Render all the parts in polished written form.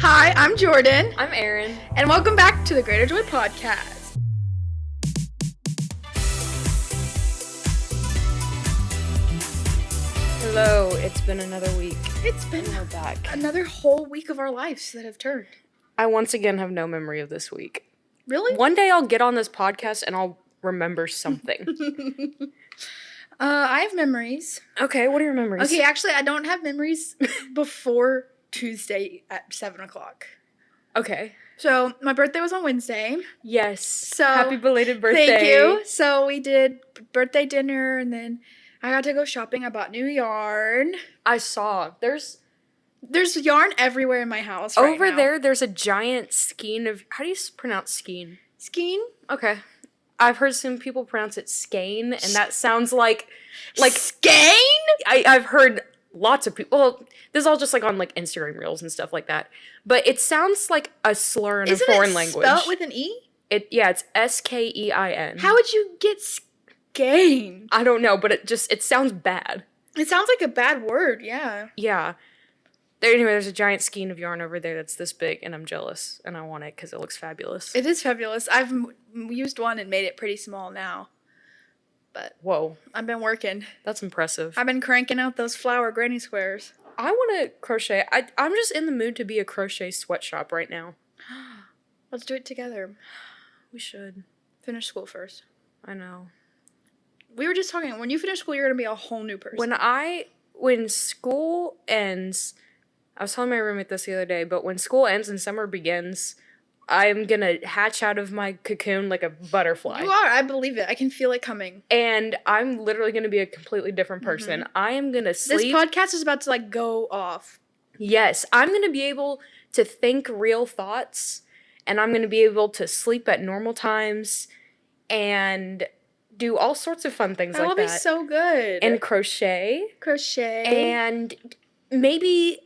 Hi, I'm Jordan. I'm Erin. And welcome back to the Greater Joy Podcast. Hello, it's been another week. It's been And we're back. another whole week of our lives that have turned. I once again have no memory of this week. Really? One day I'll get on this podcast and I'll remember something. I have memories. Okay, what are your memories? Okay, actually, I don't have memories before Tuesday at 7 o'clock. Okay. So, my birthday was on Wednesday. Yes. So, happy belated birthday. Thank you. So, we did birthday dinner, and then I got to go shopping. I bought new yarn. I saw. There's yarn everywhere in my house right over now. there, there's a giant skein of... How do you pronounce skein? Skein? Okay. I've heard some people pronounce it skein, and that sounds like skein? I've heard lots of people... Well, this is all just, on, Instagram Reels and stuff like that. But it sounds like a slur in a foreign language. Isn't it spelled with an E? It's S-K-E-I-N. How would you get skein? I don't know, but it sounds bad. It sounds like a bad word, yeah. Yeah. There's a giant skein of yarn over there that's this big, and I'm jealous, and I want it because it looks fabulous. It is fabulous. I've used one and made it pretty small now. But Whoa. I've been working. That's impressive. I've been cranking out those flower granny squares. I want to crochet. I'm just in the mood to be a crochet sweatshop right now. Let's do it together. We should. Finish school first. I know. We were just talking, when you finish school, you're going to be a whole new person. When school ends, I was telling my roommate this the other day, but when school ends and summer begins, I'm going to hatch out of my cocoon like a butterfly. You are. I believe it. I can feel it coming. And I'm literally going to be a completely different person. Mm-hmm. I am going to sleep. This podcast is about to, go off. Yes. I'm going to be able to think real thoughts, and I'm going to be able to sleep at normal times and do all sorts of fun things like that. That will be so good. And crochet. And maybe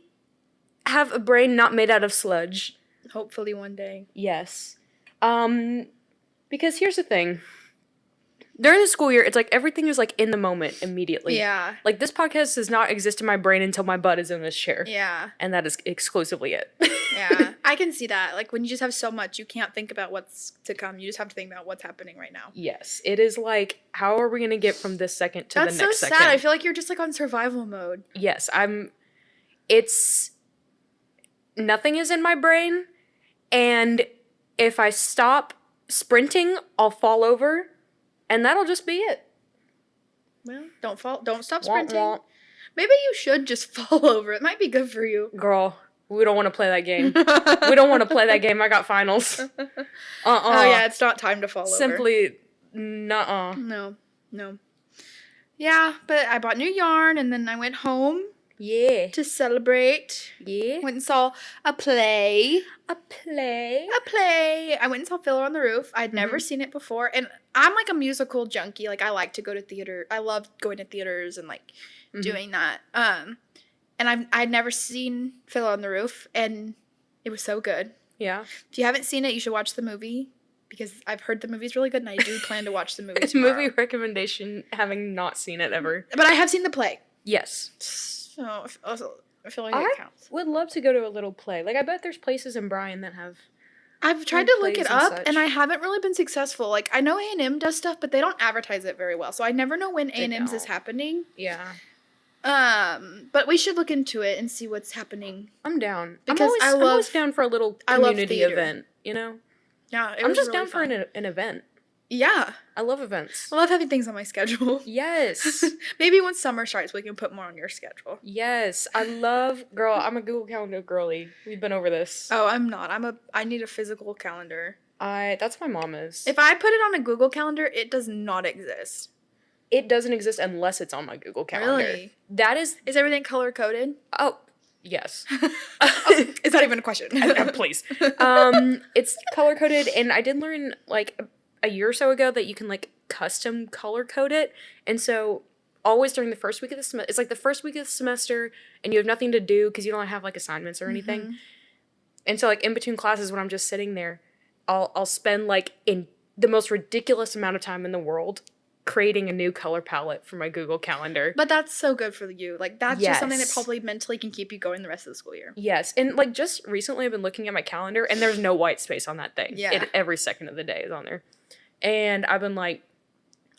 have a brain not made out of sludge. Hopefully one day. Yes. Because here's the thing. During the school year, it's everything is in the moment immediately. Yeah. This podcast does not exist in my brain until my butt is in this chair. Yeah. And that is exclusively it. Yeah. I can see that. When you just have so much, you can't think about what's to come. You just have to think about what's happening right now. Yes. It is how are we going to get from this second to the next second? That's so sad. I feel like you're just on survival mode. Yes. Nothing is in my brain. And if I stop sprinting, I'll fall over, and that'll just be it. Well, don't stop sprinting. Womp womp. Maybe you should just fall over. It might be good for you. Girl, we don't want to play that game. We don't want to play that game. I got finals. Oh yeah, it's not time to fall over. Simply, nuh-uh. No. Yeah, but I bought new yarn, and then I went home. Yeah. To celebrate. Yeah. Went and saw a play. A play? I went and saw Fiddler on the Roof. I'd never seen it before. And I'm a musical junkie. I like to go to theater. I love going to theaters and doing that. And I'd never seen Fiddler on the Roof, and it was so good. Yeah. If you haven't seen it, you should watch the movie, because I've heard the movie's really good, and I do plan to watch the movie tomorrow. Movie recommendation, having not seen it ever. But I have seen the play. Yes. So I feel like it counts. Would love to go to a little play. I bet there's places in Bryan that have... I've tried to look it up, such. and I haven't really been successful. I know A&M does stuff, but they don't advertise it very well, so I never know when A&M's is happening. Yeah. But we should look into it and see what's happening. I'm down. Because I'm always down for a little community event, you know? Yeah, I'm just really down fun. for an event. Yeah. I love events. I love having things on my schedule. Yes. Maybe once summer starts, we can put more on your schedule. Yes. I'm a Google Calendar girly. We've been over this. Oh, I'm not. I need a physical calendar. That's my mama's. If I put it on a Google Calendar, it does not exist. It doesn't exist unless it's on my Google Calendar. Really? Is everything color coded? Oh, yes. Is that even a question? Please. It's color coded, and I did learn a year or so ago that you can custom color code it, and so always during the first week of the semester, it's the first week of the semester, and you have nothing to do because you don't have assignments or anything, and so in between classes when I'm just sitting there, I'll spend in the most ridiculous amount of time in the world creating a new color palette for my Google Calendar. But that's so good for you. Like, that's just something that Yes. probably mentally can keep you going the rest of the school year. Yes, and like just recently I've been looking at my calendar and there's no white space on that thing. Yeah. Every second of the day is on there. And I've been like,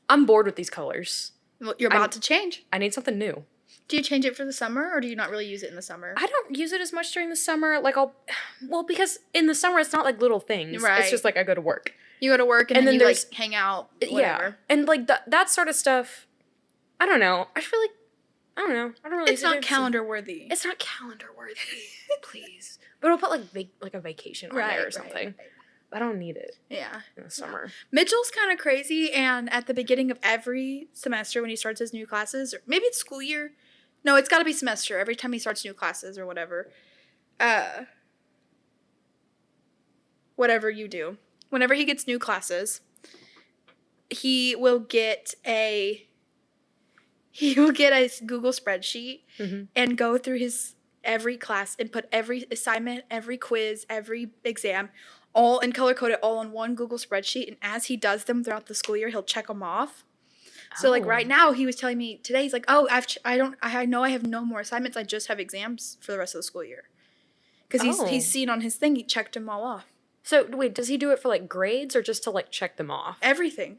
I'm bored with these colors. Well, you're about to change. I need something new. Do you change it for the summer, or do you not really use it in the summer? I don't use it as much during the summer. Like because in the summer it's not like little things. Right. It's just like I go to work. You go to work and then you there's like hang out, whatever. Yeah. And like that sort of stuff, I don't know. I feel like, I don't know. I don't really It's not calendar worthy. It's not calendar worthy, please. But I'll put like a vacation on there or something. Right. I don't need it Yeah. in the summer. Mitchell's kind of crazy, and at the beginning of every semester when he starts his new classes, or maybe it's school year. No, it's got to be semester. Every time he starts new classes or whatever. Whatever you do. Whenever he gets new classes, he will get a Google spreadsheet and go through his every class and put every assignment, every quiz, every exam, all and color code it all on one Google spreadsheet. And as he does them throughout the school year, he'll check them off. So like right now, he was telling me today, he's like, "Oh, I know I have no more assignments. I just have exams for the rest of the school year." Because he's seen on his thing, he checked them all off. So wait, does he do it for like grades or just to like check them off? Everything.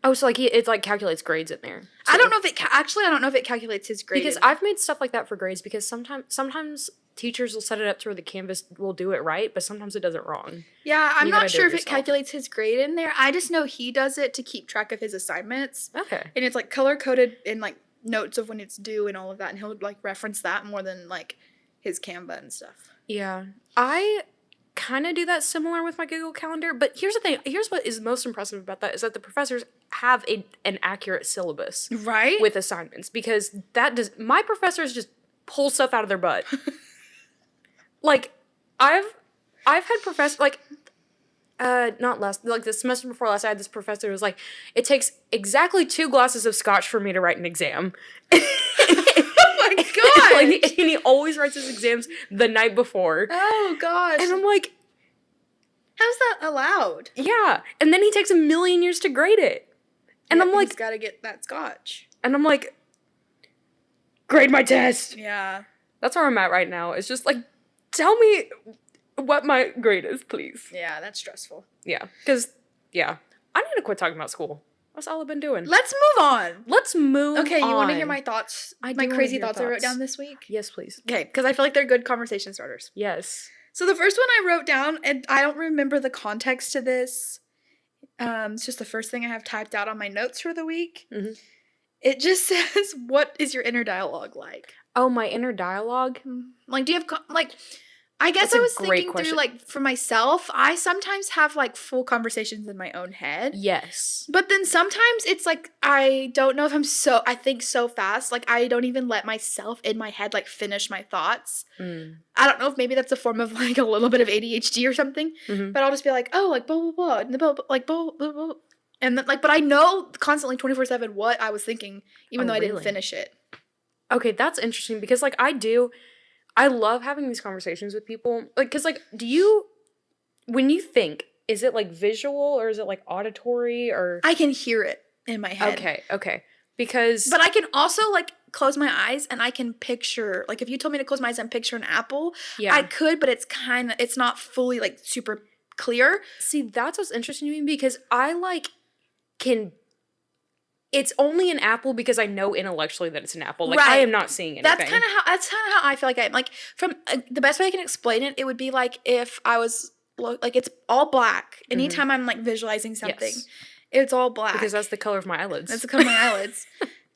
Oh, so like it like calculates grades in there. So I don't know if it I don't know if it calculates his grade. because I've made stuff like that for grades because sometimes teachers will set it up to where the Canvas will do it right, but sometimes it does it wrong. Yeah, I'm You gotta not do sure it if it yourself. calculates his grade in there. I just know he does it to keep track of his assignments. Okay. And it's like color coded in like notes of when it's due and all of that, and he'll like reference that more than like his Canva and stuff. Yeah. I kind of do that similar with my Google Calendar, but here's the thing. Here's what is most impressive about that is that the professors have an accurate syllabus Right? with assignments because my professors just pull stuff out of their butt. Like I've had professors like the semester before last I had this professor who was like, it takes exactly 2 glasses of scotch for me to write an exam. Oh my god! Like, and he always writes his exams the night before. Oh gosh. And I'm like, how's that allowed? yeah. And then he takes a million years to grade it. And Yeah, I'm like, he's gotta get that scotch. grade my test. Yeah. That's where I'm at right now. It's just like, tell me what my grade is, please. Yeah, that's stressful. Yeah. Because, yeah. I need to quit talking about school. That's all I've been doing. Let's move on. Let's move on. Okay, you want to hear my thoughts? I do My wanna crazy hear your thoughts I wrote thoughts. down this week? Yes, please. Okay, because I feel like they're good conversation starters. Yes. So the first one I wrote down, and I don't remember the context to this. It's just the first thing I have typed out on my notes for the week. Mhm. It just says, "What is your inner dialogue like?" Oh, my inner dialogue? Like, do you have I guess That's I a was great thinking question. through like for myself. I sometimes have like full conversations in my own head. Yes. But then sometimes it's like I don't know if I think so fast, like I don't even let myself in my head like finish my thoughts. Mm. I don't know if maybe that's a form of like a little bit of ADHD or something, Mhm. but I'll just be like, oh, like blah blah blah, and blah, blah, like blah blah blah, and then like, but I know constantly 24/7 what I was thinking, even Oh, though I didn't really? finish it. Okay, that's interesting because like I love having these conversations with people. Like, because like, when you think, is it like visual or is it like auditory or? I can hear it in my head. Okay. Because. But I can also like close my eyes and I can picture, like if you told me to close my eyes and picture an apple, yeah. I could, but it's not fully like super clear. See, that's what's interesting to me because I like it's only an apple because I know intellectually that it's an apple. Like I Right. am not seeing anything. That's kind of how I feel like I am. Like from the best way I can explain it, it would be like if I was like it's all black. Anytime I'm like visualizing something, Yes. it's all black Because that's the color of my eyelids. That's the color of my eyelids,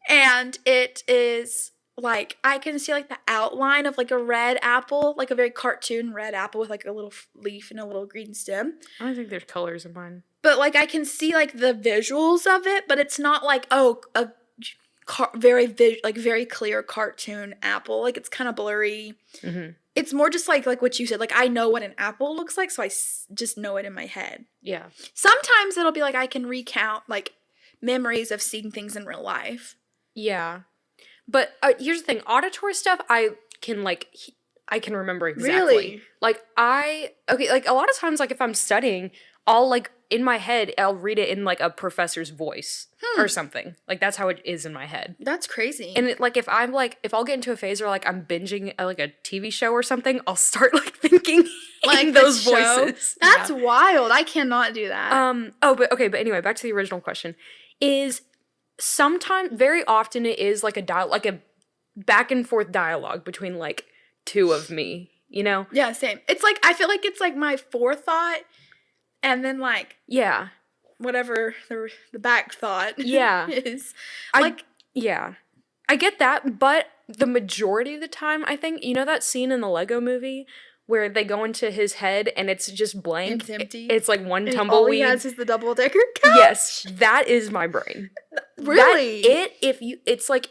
and it is like I can see like the outline of like a red apple, like a very cartoon red apple with like a little leaf and a little green stem. I don't think there's colors in mine. But like I can see like the visuals of it, but it's not like a very clear cartoon apple. Like it's kind of blurry. Mm-hmm. It's more just like what you said. Like I know what an apple looks like, so I just know it in my head. Yeah. Sometimes it'll be like I can recount like memories of seeing things in real life. Yeah. But here's the thing. Auditory stuff, I can like, I can remember exactly. Really? Like, like, a lot of times, like, if I'm studying, I'll, like, in my head, I'll read it in, like, a professor's voice or something. Like, that's how it is in my head. That's crazy. And, if I'll get into a phase where, like, I'm binging, like, a TV show or something, I'll start, like, thinking like in those show? voices. That's wild. I cannot do that. But anyway, back to the original question. Is sometimes, very often it is, like, a back and forth dialogue between, like, two of me, you know? Yeah, same. It's like, I feel like it's like my forethought and then like whatever the back thought is. Like, I get that, but the majority of the time, I think, you know that scene in the Lego movie where they go into his head and it's just blank? It's empty. It's like one and tumbleweed. all he has is the double-decker couch? Yes, that is my brain. Really? It's like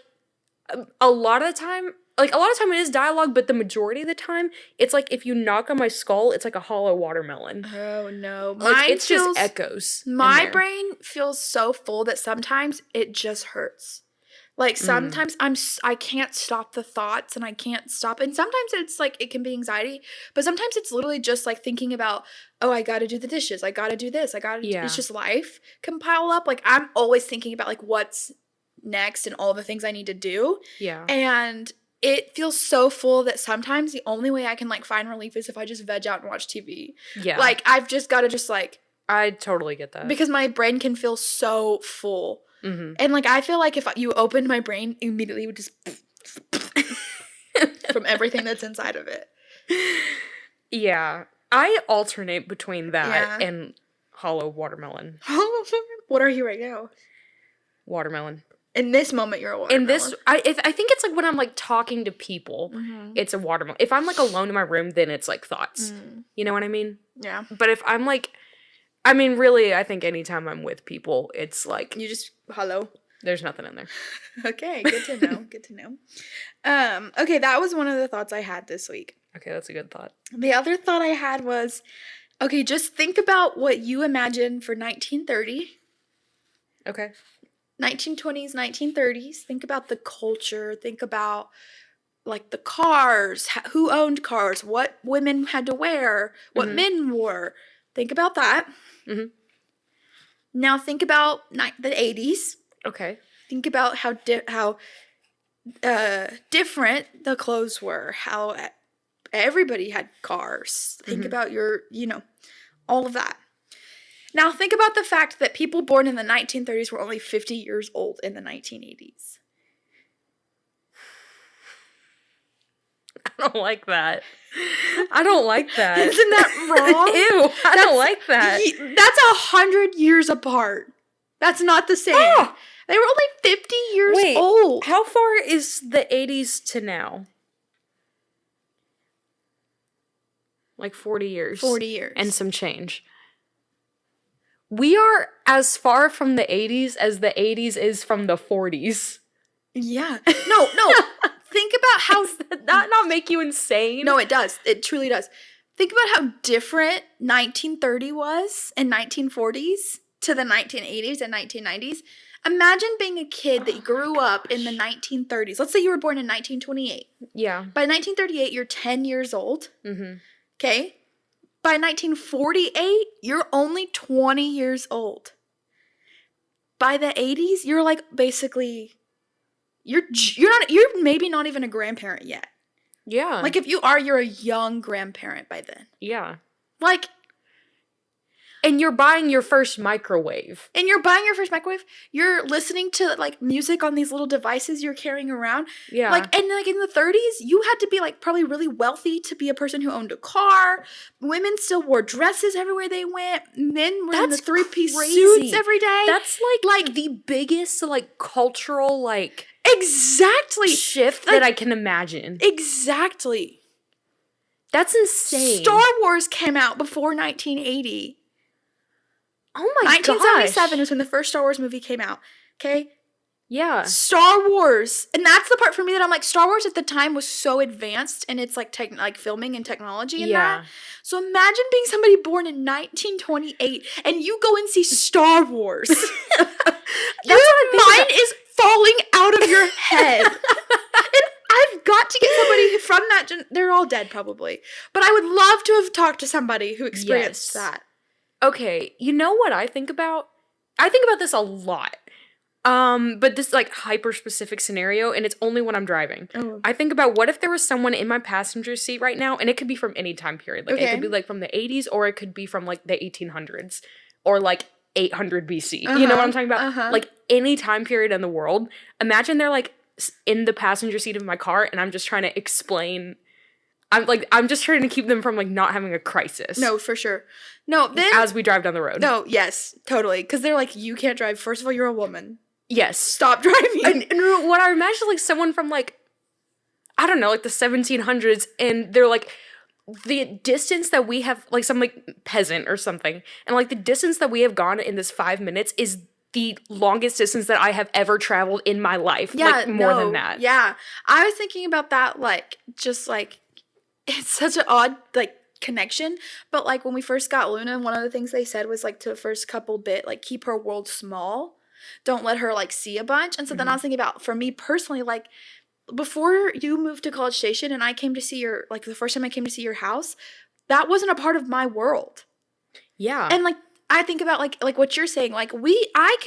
a lot of the time it is dialogue, but the majority of the time, it's like if you knock on my skull, it's like a hollow watermelon. Oh, no. Like, it's just echoes. My brain feels so full that sometimes it just hurts. Like, sometimes I can't stop the thoughts and I can't stop. And sometimes it's like, it can be anxiety, but sometimes it's literally just like thinking about, oh, I got to do the dishes. I got to do this. It's just life can pile up. Like, I'm always thinking about like what's next and all the things I need to do. Yeah. And it feels so full that sometimes the only way I can like find relief is if I just veg out and watch TV. Yeah. Like, I've just got to just like. I totally get that. Because my brain can feel so full. Mm-hmm. And like, I feel like if you opened my brain, immediately would just from everything that's inside of it. Yeah. I alternate between that and hollow watermelon. What are you right now? Watermelon. In this moment, you're a watermelon. I think it's like when I'm like talking to people, it's a watermelon. If I'm like alone in my room, then it's like thoughts. You know what I mean? Yeah. But if I'm like, I mean, really, I think anytime I'm with people, it's like you just hello. There's nothing in there. Okay, good to know. Good to know. Okay, that was one of the thoughts I had this week. Okay, that's a good thought. The other thought I had was, okay, just think about what you imagine for 1930. Okay. 1920s, 1930s. Think about the culture. Think about like the cars, who owned cars, what women had to wear, what men wore. Think about that. Mm-hmm. Now think about the 80s. Okay. Think about how different the clothes were, how everybody had cars. Think about all of that. Now think about the fact that people born in the 1930s were only 50 years old in the 1980s. I don't like that. I don't like that. Isn't that wrong? Ew, I don't like that. That's 100 years apart. That's not the same. Oh! They were only 50 years old. How far is the 80s to now? Like 40 years. 40 years. And some change. We are as far from the 80s as the 80s is from the 40s. Yeah. No. Think about how... Does that not make you insane? No, it does. It truly does. Think about how different 1930 was and 1940s to the 1980s and 1990s. Imagine being a kid that grew up in the 1930s. Let's say you were born in 1928. Yeah. By 1938, you're 10 years old. Mm-hmm. Okay? By 1948, you're only 20 years old. By the 80s, you're like basically... You're maybe not even a grandparent yet. Yeah. Like if you are, you're a young grandparent by then. Yeah. Like, and you're buying your first microwave. You're listening to like music on these little devices you're carrying around. Yeah. Like, and like in the 30s, you had to be like probably really wealthy to be a person who owned a car. Women still wore dresses everywhere they went. Men were in the three-piece suits every day. That's like the biggest like cultural like exactly shift that I can imagine. Exactly. That's insane. Star Wars came out before 1980. Oh my 1977 is when the first Star Wars movie came out. Okay? Yeah. Star Wars. And that's the part for me that I'm like, Star Wars at the time was so advanced in its like filming and technology and that. So imagine being somebody born in 1928 and you go and see Star Wars. Your mind is falling out of your head. And I've I've got to get somebody from that. They're all dead probably, but I would love to have talked to somebody who experienced that. Okay, you know what I think about? I think about this a lot. But this like hyper specific scenario, and it's only when I'm driving. Oh. I think about what if there was someone in my passenger seat right now, and it could be from any time period. Like it could be like from the 80s, or it could be from like the 1800s, or like 800 BC. You know what I'm talking about? Like any time period in the world. Imagine they're like in the passenger seat of my car, and I'm just trying to explain. I'm just trying to keep them from like not having a crisis. No, for sure. No, then as we drive down the road. No, yes, totally. Because they're like, you can't drive. First of all, you're a woman. Yes. Stop driving. And what I imagine like someone from like, I don't know, like the 1700s, and they're like, the distance that we have, like some like peasant or something, and like the distance that we have gone in this 5 minutes is the longest distance that I have ever traveled in my life. Yeah, like more than that. Yeah. I was thinking about that, like, just like, it's such an odd, like, connection. But like when we first got Luna, one of the things they said was like to the first couple bit, like, keep her world small. Don't let her like see a bunch. And so then I was thinking about, for me personally, like before you moved to College Station and I came to see your, like the first time I came to see your house, that wasn't a part of my world. Yeah. And like I think about like what you're saying, like I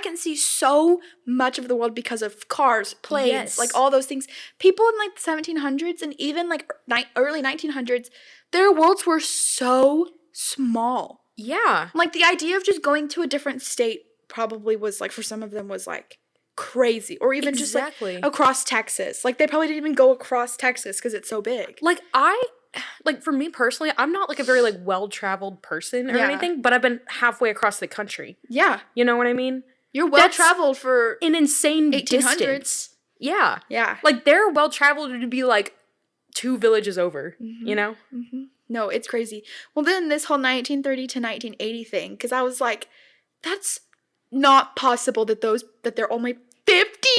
can see so much of the world because of cars, planes, like all those things. People in like the 1700s and even like early 1900s, their worlds were so small. Yeah. Like the idea of just going to a different state probably was like, for some of them was like crazy, or even just like across Texas. Like they probably didn't even go across Texas because it's so big. Like for me personally, I'm not like a very like well-traveled person or anything, but I've been halfway across the country. Yeah. You know what I mean? You're well-traveled for an insane 1800s. distance. Yeah. Yeah. Like they're well-traveled to be like 2 villages over, you know? Mm-hmm. No, it's crazy. Well, then this whole 1930 to 1980 thing, because I was like, that's not possible that they're only 50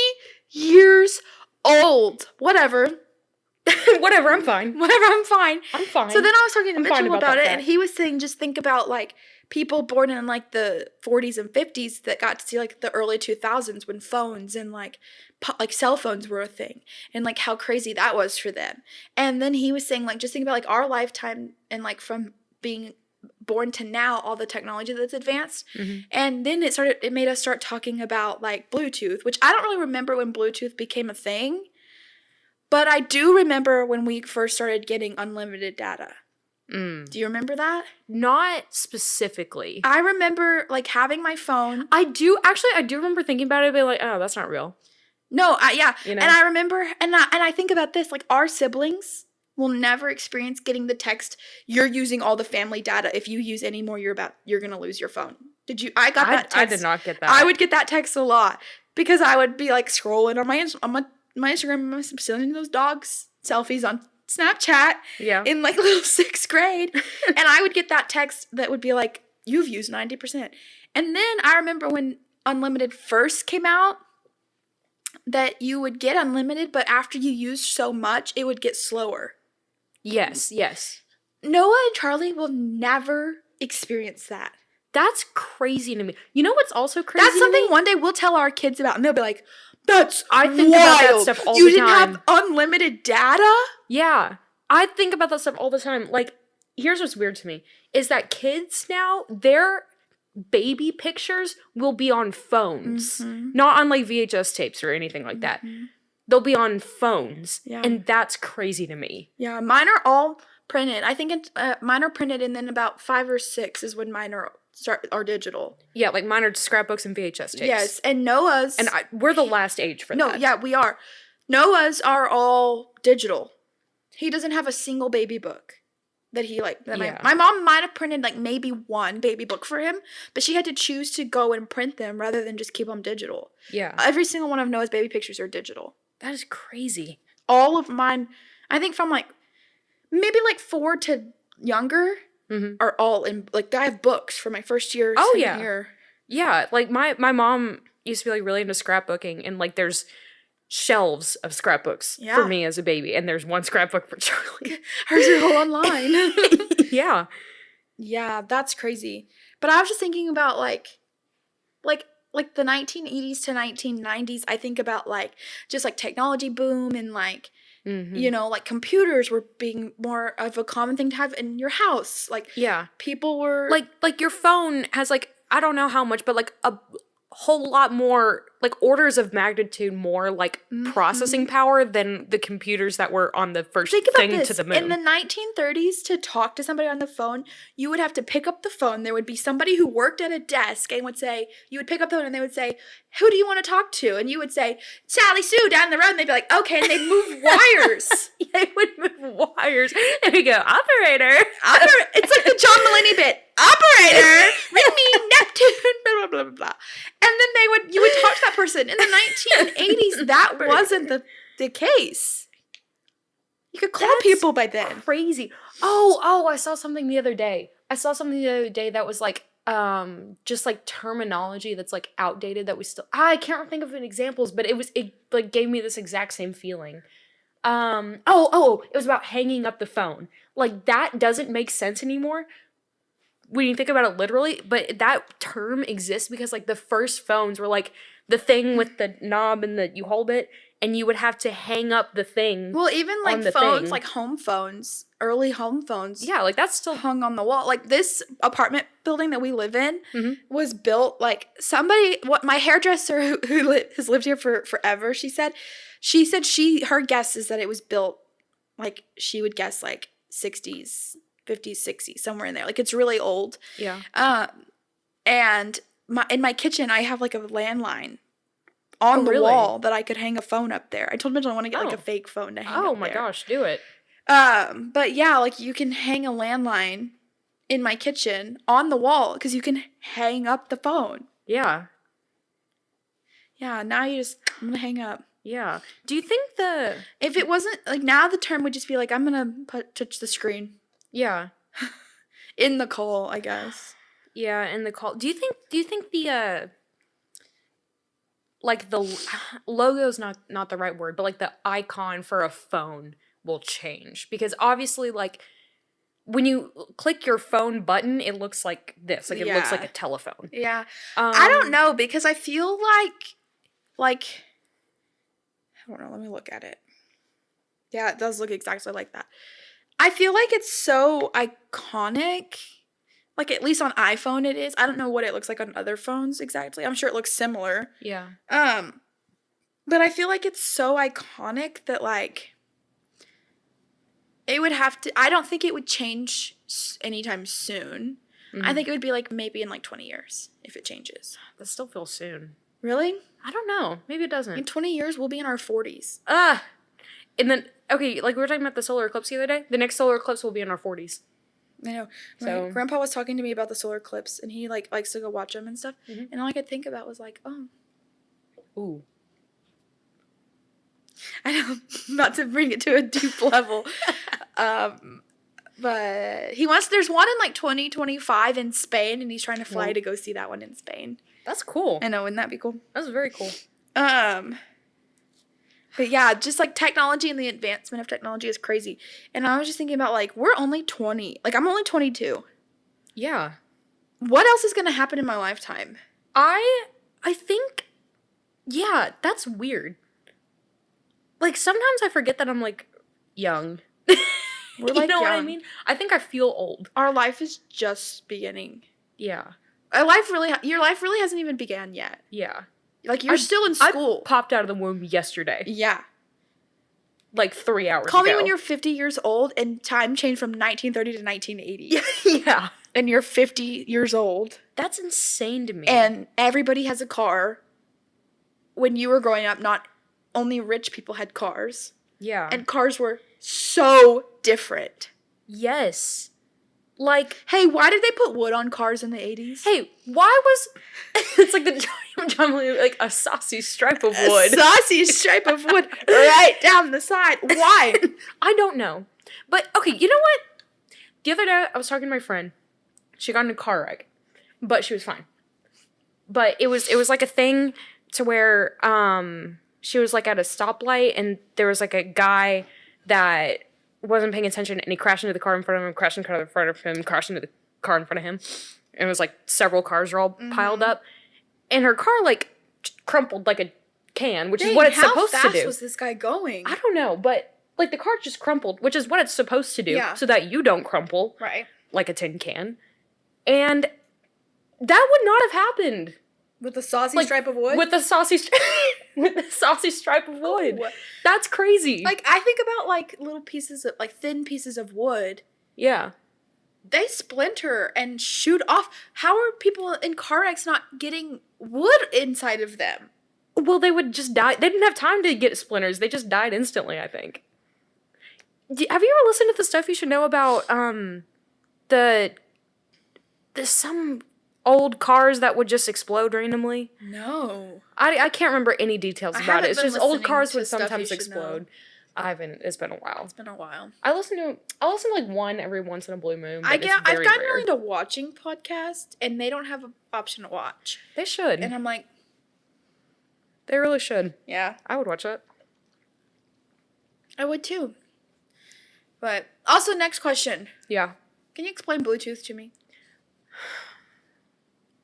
years old. Whatever. Whatever, I'm fine. Whatever, I'm fine. I'm fine. So then I was talking to Mitchell about it, and he was saying, just think about, like, people born in, like, the 40s and 50s that got to see, like, the early 2000s when phones and, like cell phones were a thing, and, like, how crazy that was for them. And then he was saying, like, just think about, like, our lifetime and, like, from being born to now, all the technology that's advanced. And then it made us start talking about, like, Bluetooth, which I don't really remember when Bluetooth became a thing. But I do remember when we first started getting unlimited data. Do you remember that? Not specifically. I remember, like, having my phone. I do remember thinking about it, but like, oh, that's not real. No, yeah. You know? And I remember, and I think about this, like, our siblings will never experience getting the text, you're using all the family data. If you use any more, you're going to lose your phone. I got that text. I did not get that. I would get that text a lot because I would be, like, scrolling on my Instagram, I'm sending those dogs selfies on Snapchat in like little 6th grade. And I would get that text that would be like, you've used 90%. And then I remember when unlimited first came out, that you would get unlimited, but after you used so much, it would get slower. Yes. Noah and Charlie will never experience that. That's crazy to me. You know what's also crazy? That's something one day we'll tell our kids about, and they'll be like, I think about that stuff all the time. You didn't have unlimited data? Yeah. I think about that stuff all the time. Like, here's what's weird to me, is that kids now, their baby pictures will be on phones. Not on, like, VHS tapes or anything like that. They'll be on phones. Yeah. And that's crazy to me. Yeah, mine are all printed. I think mine are printed, and then about 5 or 6 is when mine are digital. Yeah, like mine are scrapbooks and VHS tapes. Yes, and Noah's... And we're the last age for that. No, yeah, we are. Noah's are all digital. He doesn't have a single baby book that he, like... My mom might have printed, like, maybe one baby book for him, but she had to choose to go and print them rather than just keep them digital. Yeah. Every single one of Noah's baby pictures are digital. That is crazy. All of mine, I think from, like, maybe, like, 4 to younger... are all in, like, I have books for my first year, second year. Yeah, like, my mom used to be, like, really into scrapbooking, and, like, there's shelves of scrapbooks for me as a baby, and there's one scrapbook for Charlie. Hers are all online. Yeah. Yeah, that's crazy. But I was just thinking about, like the 1980s to 1990s, I think about, like, just, like, technology boom and, like, You know, like computers were being more of a common thing to have in your house. Like people were like your phone has like, I don't know how much, but like a whole lot more, like orders of magnitude more like processing power than the computers that were on the first thing to the moon. In the 1930s, to talk to somebody on the phone, you would have to pick up the phone. There would be somebody who worked at a desk and would say, you would pick up the phone and they would say, who do you want to talk to? And you would say, Sally Sue down the road. And they'd be like, okay. And they'd move wires. They would move wires. There we go. Operator. It's like the John Mulaney bit. Operator, ring me Neptune, blah, blah, blah, blah. And then you would talk to that person. In the 1980s, that wasn't the case. You could call people by then. Crazy. Oh, I saw something the other day. That was like, just like terminology that's like outdated that we still, I can't think of an examples, but it like gave me this exact same feeling. It was about hanging up the phone. Like that doesn't make sense anymore when you think about it literally, but that term exists because like the first phones were like the thing with the knob and you hold it and you would have to hang up the thing. Well, even like phones, like home phones, early home phones. Yeah, like that's still hung on the wall. Like this apartment building that we live in was built like my hairdresser who has lived here for forever, she said her guess is that it was built like she would guess like 60s. 50s, 60s, somewhere in there. Like, it's really old. Yeah. And in my kitchen, I have, like, a landline on the wall that I could hang a phone up there. I told Mitchell I want to get, like, a fake phone to hang up there. Oh, my gosh. Do it. But, yeah, like, you can hang a landline in my kitchen on the wall because you can hang up the phone. Yeah. Yeah, now I'm going to hang up. Yeah. Do you think if it wasn't, like, now the term would just be, like, I'm going to touch the screen. Yeah. In the call, I guess. Yeah, in the call. Do you think the like the logo's not the right word, but like the icon for a phone will change? Because obviously like when you click your phone button, it looks like this. Like it looks like a telephone. Yeah. I don't know because I feel like I don't know, let me look at it. Yeah, it does look exactly like that. I feel like it's so iconic. Like, at least on iPhone it is. I don't know what it looks like on other phones exactly. I'm sure it looks similar. Yeah. But I feel like it's so iconic that, like, it would have to... I don't think it would change anytime soon. I think it would be, like, maybe in, like, 20 years if it changes. That still feels soon. Really? I don't know. Maybe it doesn't. In 20 years, we'll be in our 40s. And then, okay, like we were talking about the solar eclipse the other day. The next solar eclipse will be in our 40s. I know. My grandpa was talking to me about the solar eclipse, and he, like, likes to go watch them and stuff. And all I could think about was, like, Ooh. I know, not to bring it to a deep level. But there's one in, like, 2025 in Spain, and he's trying to fly to go see that one in Spain. That's cool. I know, wouldn't that be cool? That's very cool. But yeah, just like technology and the advancement of technology is crazy. And I was just thinking about like, we're only 20. Like, I'm only 22. Yeah. What else is going to happen in my lifetime? I think, yeah, that's weird. Like, sometimes I forget that I'm like young. We're like, you know young. what I mean? I think I feel old. Our life is just beginning. Yeah. Your life really hasn't even began yet. Yeah. Like, you're still in school. I popped out of the womb yesterday. Yeah. Like 3 hours ago. Call me when you're 50 years old and time changed from 1930 to 1980. Yeah. And you're 50 years old. That's insane to me. And everybody has a car. When you were growing up, not only rich people had cars. Yeah. And cars were so different. Yes. Like, hey, why did they put wood on cars in the 80s? Hey, why was... it's like the John Mulaney, like a saucy stripe of wood. A saucy stripe of wood right down the side. Why? I don't know. But, okay, you know what? The other day, I was talking to my friend. She got in a car wreck. But she was fine. But it was like a thing to where she was like at a stoplight and there was like a guy that wasn't paying attention and he crashed into the car in front of him, crashed into the car in front of him, crashed into the car in front of him. And it was like several cars are all piled up. And her car like crumpled like a can, which is what it's supposed to do. How fast was this guy going? I don't know, but like, the card's just crumpled, which is what it's supposed to do, Yeah. so that you don't crumple Right. like a tin can. And that would not have happened. With the saucy Like, stripe of wood? With the saucy stripe of wood. Ooh. That's crazy. Like, I think about, like, little pieces of, like, thin pieces of wood. Yeah. They splinter and shoot off. How are people in car wrecks not getting wood inside of them? Well, they would just die. They didn't have time to get splinters. They just died instantly, I think. Have you ever listened to the stuff you should know about, there's some old cars that would just explode randomly? No. I can't remember any details I about haven't it. It's been just old listening cars to would stuff you sometimes should explode. I haven't. It's been a while. It's been a while. I listen to like one every once in a blue moon. But I've it's very gotten rare. really into watching podcasts, and they don't have an option to watch. They should. And I'm like, They really should. yeah, I would watch it. I would too. But also, next question. Yeah. Can you explain Bluetooth to me?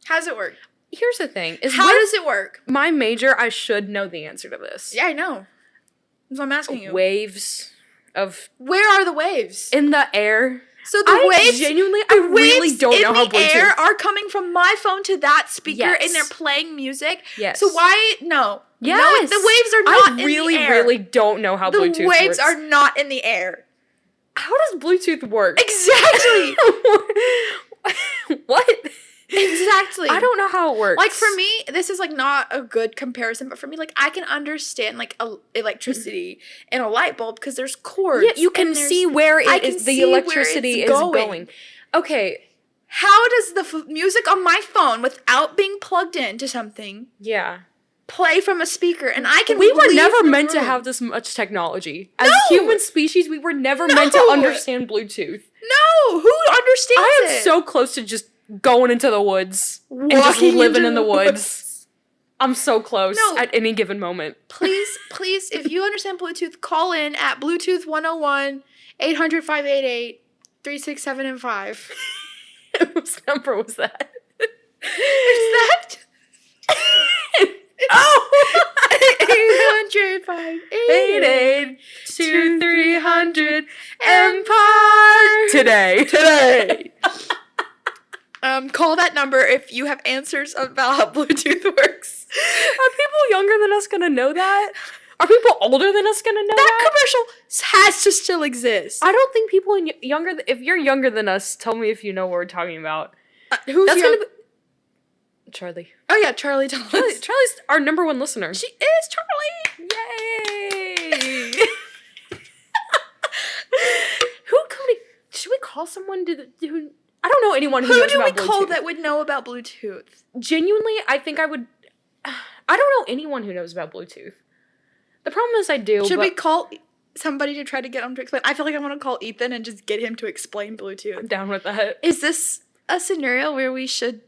How does it work? Here's the thing: How does it work? my major, I should know the answer to this. Yeah, I know. That's what I'm asking you. Waves of Where are the waves? in the air. So the waves, genuinely, I really waves don't know how in the air Bluetooth. are coming from my phone to that speaker, Yes. and they're playing music. Yes. So why? No. Yes. No, the waves are not I really, in the air. really don't know how the Bluetooth waves works. are not in the air. How does Bluetooth work? Exactly. What? Exactly. I don't know how it works. Like, for me, this is, like, not a good comparison, but for me, like, I can understand, like, electricity and a light bulb because there's cords. Yeah, you can and there's- see where I it can is. The see where electricity it's is going. Okay. How does the music on my phone, without being plugged into something, Yeah. play from a speaker? And I can We were leave never the meant to room. have this much technology. As No! human species, we were never meant to No! understand Bluetooth. No! Who understands I am it? so close to just going into the woods and just Walking living into in the the woods. I'm so close No. at any given moment. Please, if you understand Bluetooth, call in at Bluetooth 101 800 588 367 and 5. Whose number was that? Is that? Oh! 800 588 2-300 Empire today. Call that number if you have answers about how Bluetooth works. Are people younger than us gonna know that? Are people older than us gonna know That that? commercial has to still exist. I don't think people younger. If you're younger than us, tell me if you know what we're talking about. Who's That's young? gonna be Charlie. Oh yeah, Charlie. Tell us. Charlie's our number one listener. She is Charlie. Yay! Who can we? Should we call someone who? I don't know anyone who Who knows do we about call Bluetooth. that would know about Bluetooth? Genuinely, I think I would. I don't know anyone who knows about Bluetooth. The problem is I do. Should but we call somebody to try to get him to explain? I feel like I want to call Ethan and just get him to explain Bluetooth. I'm down with that. Is this a scenario where we should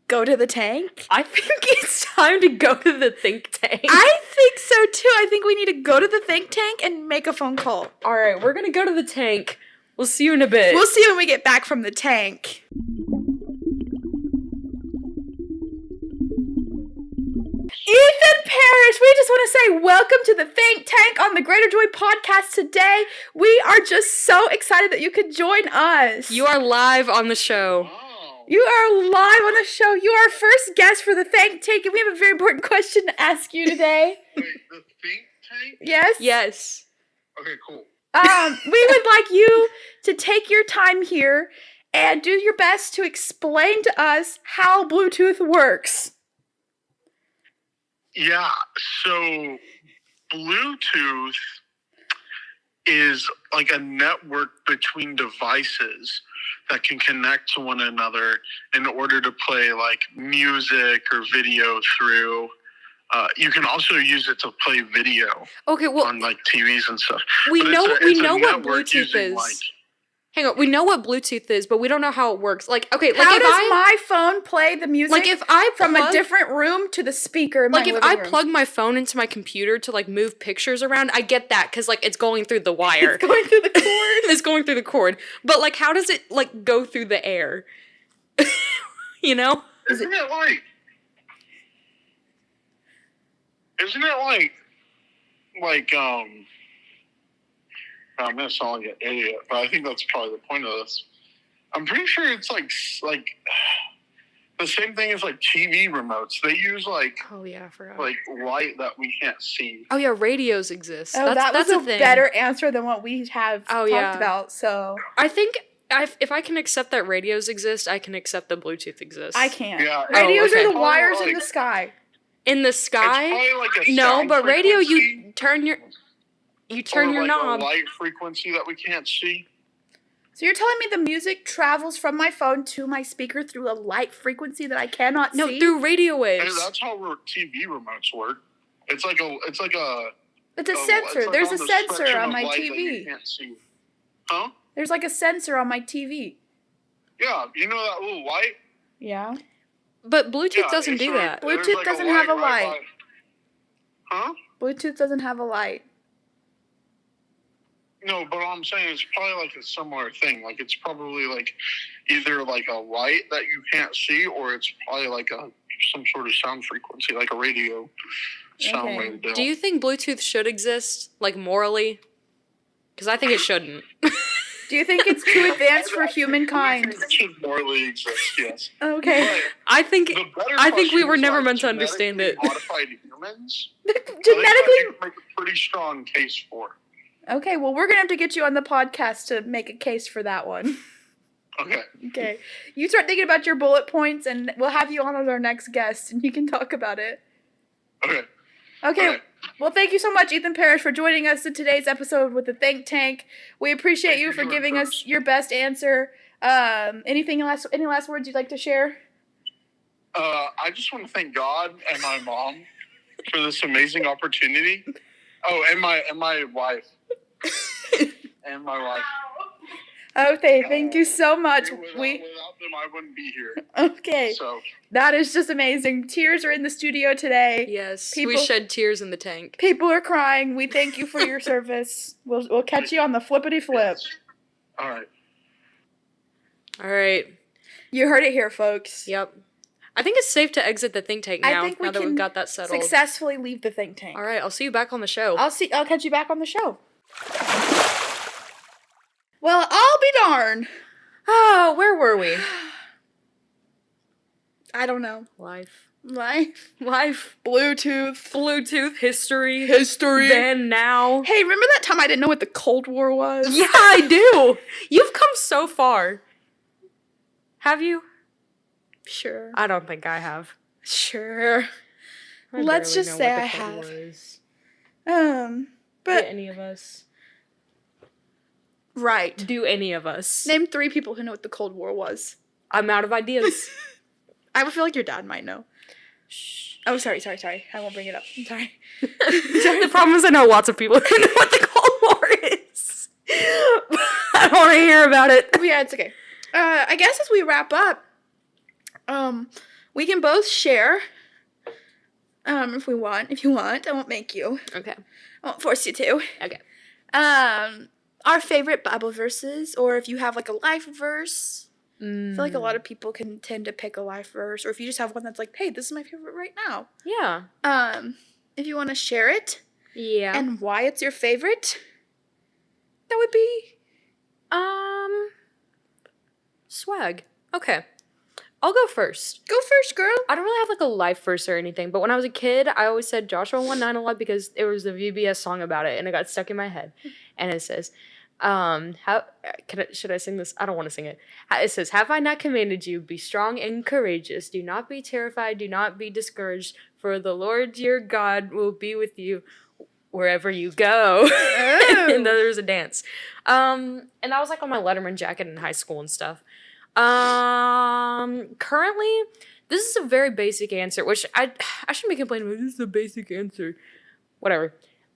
go to the tank? I think it's time to go to the think tank. I think so too. I think we need to go to the think tank and make a phone call. All right, we're gonna go to the tank. We'll see you in a bit. We'll see when we get back from the tank. Ethan Parrish, we just want to say welcome to the Think Tank on the Greater Joy podcast today. We are just so excited that you could join us. You are live on the show. Oh. You are live on the show. You are our first guest for the Think Tank, and we have a very important question to ask you today. Wait, the think tank? Yes? Yes. Okay, cool. We would like you to take your time here and do your best to explain to us how Bluetooth works. Yeah, so Bluetooth is like a network between devices that can connect to one another in order to play like music or video through. You can also use it to play video Okay, well, on like TVs and stuff. we But know it's a what network Bluetooth using, is. like, Hang on, we know what Bluetooth is, but we don't know how it works. Like, okay, like How if does I my phone play the music like if I from a plug- different room to the speaker in like my if living I room? plug my phone into my computer to like move pictures around, I get that because like it's going through the wire. It's going through the cord. It's going through the cord. But like, how does it like go through the air? You know? Isn't it like I'm gonna sound like an idiot, but I think that's probably the point of this. I'm pretty sure it's like the same thing as like TV remotes. They use Oh yeah, I forgot. like light that we can't see. Oh yeah, radios exist. Oh, that's a a thing. better answer than what we have Oh, talked yeah. about. So I think if I can accept that radios exist, I can accept that Bluetooth exists. I can't. Yeah. Radios okay. are the wires in Like- the sky. In the It's sky? probably like a No, sound but radio frequency, you turn your or like knob. a light frequency that we can't see. So you're telling me the music travels from my phone to my speaker through a light frequency that I cannot No, see? through radio And waves. that's how TV remotes work. It's like a It's a it's sensor. like There's on a the sensor spectrum on of my light that you TV. can't see. Huh? There's like a sensor on my TV. Yeah, you know that little light? Yeah. But Bluetooth Yeah, doesn't it's do like- that. there's Bluetooth like doesn't have a right light. by- Huh? Bluetooth doesn't have a light. No, but all I'm saying is probably like a similar thing. Like it's probably like either like a light that you can't see, or it's probably like some sort of sound frequency, like a radio sound Okay. wave deal. Do you think Bluetooth should exist, like morally? Because I think it shouldn't. Do you think it's too advanced for humankind? It should morally exist, yes. Okay. But I think the better I think we question were is, never like, meant to understand genetically it. Modified humans. Genetically. I think make a pretty strong case for. Okay, well, we're going to have to get you on the podcast to make a case for that one. Okay. Okay. You start thinking about your bullet points, and we'll have you on as our next guest, and you can talk about it. Okay. Okay. Okay. Well, thank you so much, Ethan Parrish, for joining us in today's episode with the Think Tank. We appreciate Thank you you for for giving us first. your best answer. Any last words you'd like to share? I just want to thank God and my mom for this amazing opportunity. Oh, and my wife. And my wife. Okay, thank you so much. Without them, I wouldn't be here. Okay, So, that is just amazing. Tears are in the studio today. yes, People- we shed tears in the tank. People are crying. We thank you for your service. We'll catch you on the flippity flip. all right. All right. You heard it here, folks. Yep. I think it's safe to exit the think tank I now. think we Now that can we've got that settled. Successfully leave the think tank. All right. I'll see you back on the show. I'll catch you back on the show. Well, I'll be darned. Oh, where were we? I don't know. Life. Life. Bluetooth. Bluetooth. History. History. Then, now. Hey, remember that time I didn't know what the Cold War was? Yeah, I do. You've come so far. Have you? Sure. I don't think I have. Sure. I Let's barely just know say what I the Cold have. War is. But Do any of us? right. Do any of us? Name 3 people who know what the Cold War was. I'm out of ideas. I would feel like your dad might know. Shh. Oh, sorry. I won't bring it up. I'm sorry. The problem is I know lots of people who know what the Cold War is. I don't want to hear about it. Yeah, it's okay. I guess as we wrap up, we can both share. If you want. I won't make you. Okay. I won't force you to. Okay. Our favorite Bible verses, or if you have like a life verse. I feel like a lot of people can tend to pick a life verse, or if you just have one that's like, hey, this is my favorite right now. Yeah. If you want to share it Yeah. and why it's your favorite, that would be. Swag. Okay. I'll go first. Go first, girl. I don't really have like a life verse or anything, but when I was a kid, I always said Joshua 1:9 a lot because there was a VBS song about it and it got stuck in my head. And it says, should I sing this? I don't want to sing it. It says, "Have I not commanded you? Be strong and courageous. Do not be terrified. Do not be discouraged. For the Lord your God will be with you wherever you go." Oh. And then there's a dance. And that was like on my Letterman jacket in high school and stuff. Currently, this is a very basic answer, which I shouldn't be complaining about. This is a basic answer. Whatever.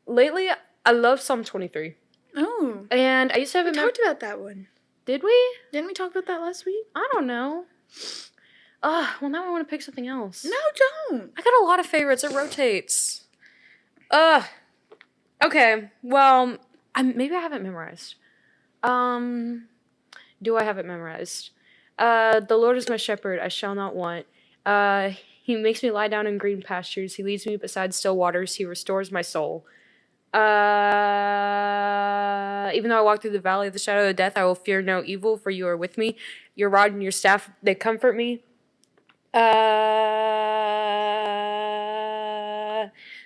Lately, I love Psalm 23. Oh. And I used to have We it. talked about that one. Did we? Didn't we talk about that last week? I don't know. Well, now I want to pick something else. No, don't. I got a lot of favorites. It rotates. Okay. Well, maybe I have it memorized. Do I have it memorized? The Lord is my shepherd, I shall not want. He makes me lie down in green pastures. He leads me beside still waters. He restores my soul. Even though I walk through the valley of the shadow of death, I will fear no evil, for you are with me. Your rod and your staff, they comfort me.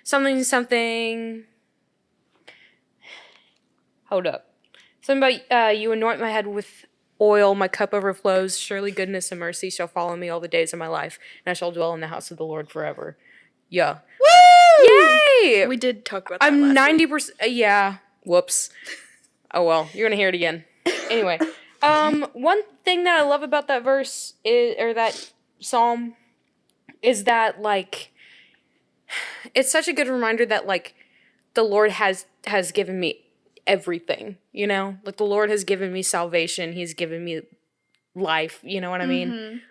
Something. Hold up. Something about you anoint my head with oil, my cup overflows. Surely goodness and mercy shall follow me all the days of my life, and I shall dwell in the house of the Lord forever. Yeah. Woo! Yay! We did talk about that I'm last 90%. Yeah. Whoops. Oh well, you're gonna hear it again. Anyway, one thing that I love about that verse or that psalm is that like it's such a good reminder that like the Lord has given me everything, you know? Like the Lord has given me salvation, he's given me life, you know what I mean?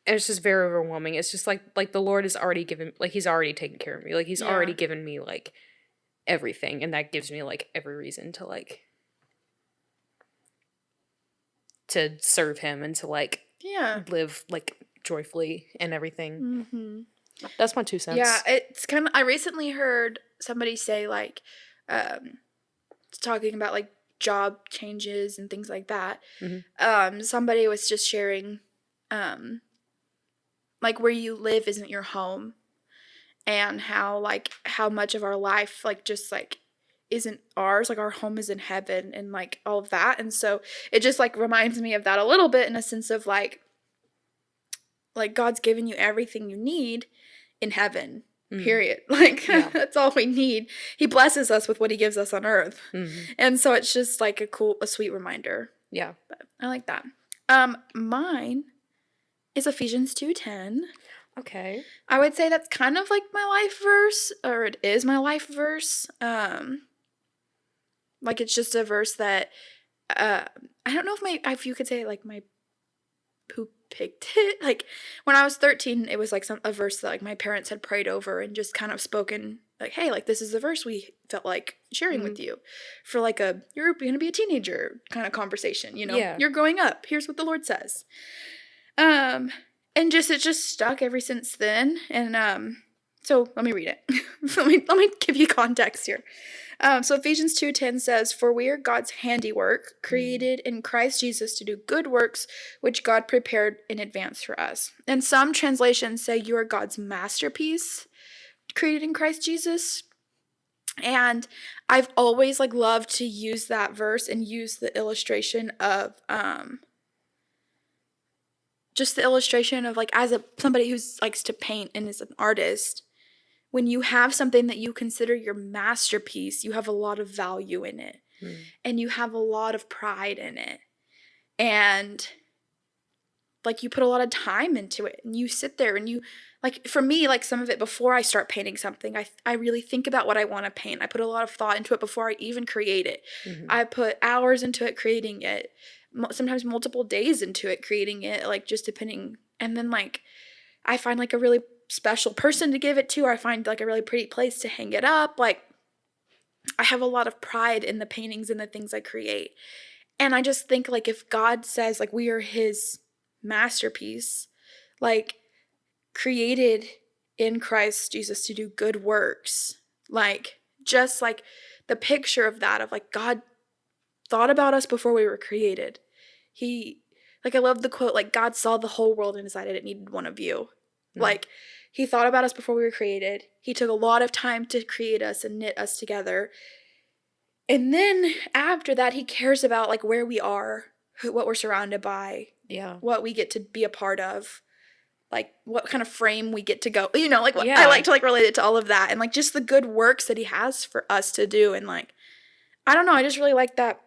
It's just very overwhelming. It's just like the Lord has already given, like he's already taken care of me. Like he's already given me like everything, and that gives me like every reason to like to serve him and to like live like joyfully and everything. That's my 2 cents. Yeah, it's kind of. I recently heard somebody say like, talking about like job changes and things like that. Somebody was just sharing, like where you live isn't your home, and how much of our life like just like isn't ours. Like our home is in heaven and like all of that, and so it just like reminds me of that a little bit in a sense of like God's given you everything you need in heaven, period. Like that's all we need. He blesses us with what he gives us on earth. And so it's just like a sweet reminder. Yeah. But I like that. Mine is Ephesians 2:10. Okay. I would say that's kind of like my life verse, or it is my life verse. Like it's just a verse that I don't know if you could say like my who picked it. Like when I was 13, it was like a verse that like my parents had prayed over and just kind of spoken like, hey, like this is the verse we felt like sharing with you for like you're going to be a teenager kind of conversation, you know, you're growing up. Here's what the Lord says. And it just stuck ever since then. And so let me read it. let me give you context here. So Ephesians 2:10 says, "For we are God's handiwork, created in Christ Jesus to do good works, which God prepared in advance for us." And some translations say you are God's masterpiece, created in Christ Jesus. And I've always like loved to use that verse and use the illustration of just the illustration of like as somebody who likes to paint and is an artist. When you have something that you consider your masterpiece, you have a lot of value in it. And you have a lot of pride in it. And like you put a lot of time into it. And you sit there and you, like for me, like some of it before I start painting something, I really think about what I want to paint. I put a lot of thought into it before I even create it. I put hours into it creating it. Sometimes multiple days into it creating it, like just depending. And then like I find like a really special person to give it to, or I find like a really pretty place to hang it up. Like I have a lot of pride in the paintings and the things I create. And I just think like if God says like we are his masterpiece, like created in Christ Jesus to do good works, like just like the picture of that, of like God thought about us before we were created. I love the quote, like God saw the whole world and decided it needed one of you. Like he thought about us before we were created. He took a lot of time to create us and knit us together. And then after that, he cares about like where we are, what we're surrounded by, what we get to be a part of, like what kind of frame we get to go, you know, like I like to like relate it to all of that and like just the good works that he has for us to do. And like, I don't know, I just really like that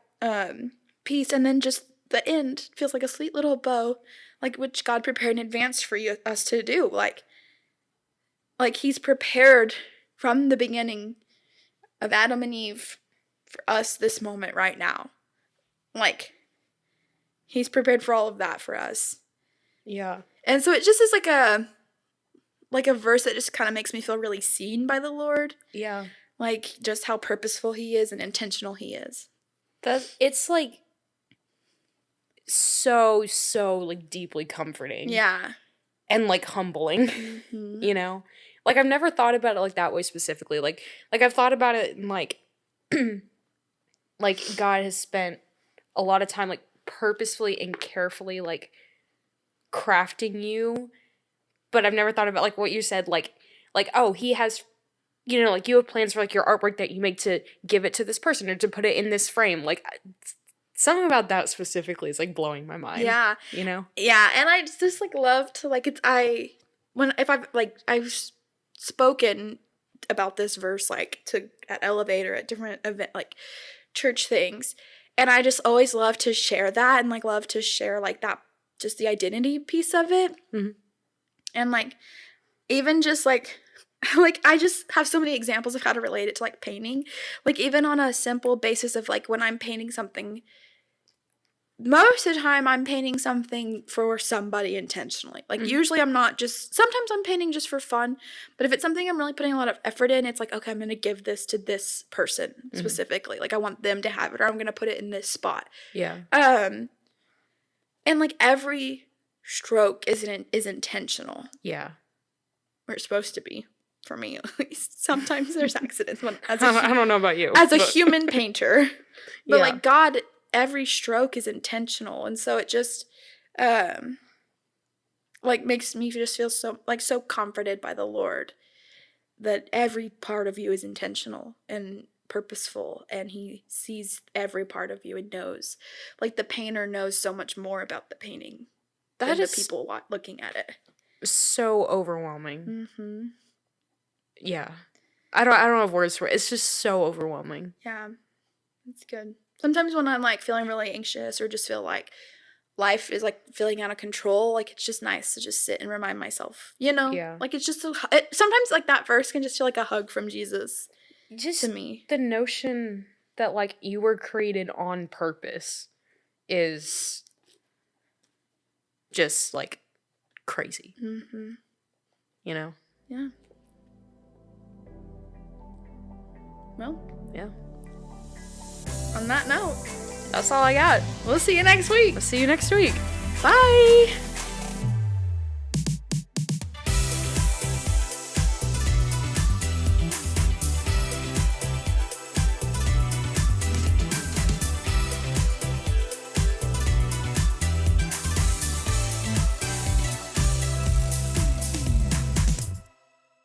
piece. And then just the end feels like a sweet little bow, like which God prepared in advance for us to do. Like he's prepared from the beginning of Adam and Eve for us this moment right now. Like he's prepared for all of that for us. Yeah. And so it just is like a verse that just kind of makes me feel really seen by the Lord. Yeah. Like just how purposeful he is and intentional he is. It's like so like deeply comforting. Yeah. And like humbling. You know? like I've never thought about it like that way specifically. Like I've thought about it in like like God has spent a lot of time like purposefully and carefully like crafting you, but I've never thought about like what you said, like oh, he has, you know, like you have plans for like your artwork that you make to give it to this person or to put it in this frame. Like something about that specifically is like blowing my mind. Yeah. You know? Yeah, and I just like love to like I've spoken about this verse like to at Elevator at different event like church things, and I just always love to share that and like love to share like that, just the identity piece of it. Mm-hmm. And like even just like like I just have so many examples of how to relate it to like painting, like even on a simple basis of like when I'm painting something, most of the time I'm painting something for somebody intentionally. Like usually I'm not just, sometimes I'm painting just for fun, but if it's something I'm really putting a lot of effort in, it's like, okay, I'm going to give this to this person specifically. Like I want them to have it, or I'm going to put it in this spot. Yeah. And like every stroke is intentional. Yeah. Or it's supposed to be, for me at least. Sometimes there's accidents when I don't know about you. as a human painter. But Yeah. like God, every stroke is intentional, and so it just like makes me just feel so comforted by the Lord that every part of you is intentional and purposeful, and he sees every part of you and knows. Like the painter knows so much more about the painting than the people looking at it. So overwhelming. Mm-hmm. Yeah. I don't have words for it. It's just so overwhelming. Yeah, it's good. Sometimes when I'm like feeling really anxious or just feel like life is like feeling out of control, like it's just nice to just sit and remind myself, you know? Yeah. Like it's just sometimes like that verse can just feel like a hug from Jesus Just to me. the notion that like you were created on purpose is just like crazy. Mm-hmm. You know? Yeah. Well. Yeah. On that note, That's all I got. we'll see you next week. I'll see you next week. Bye.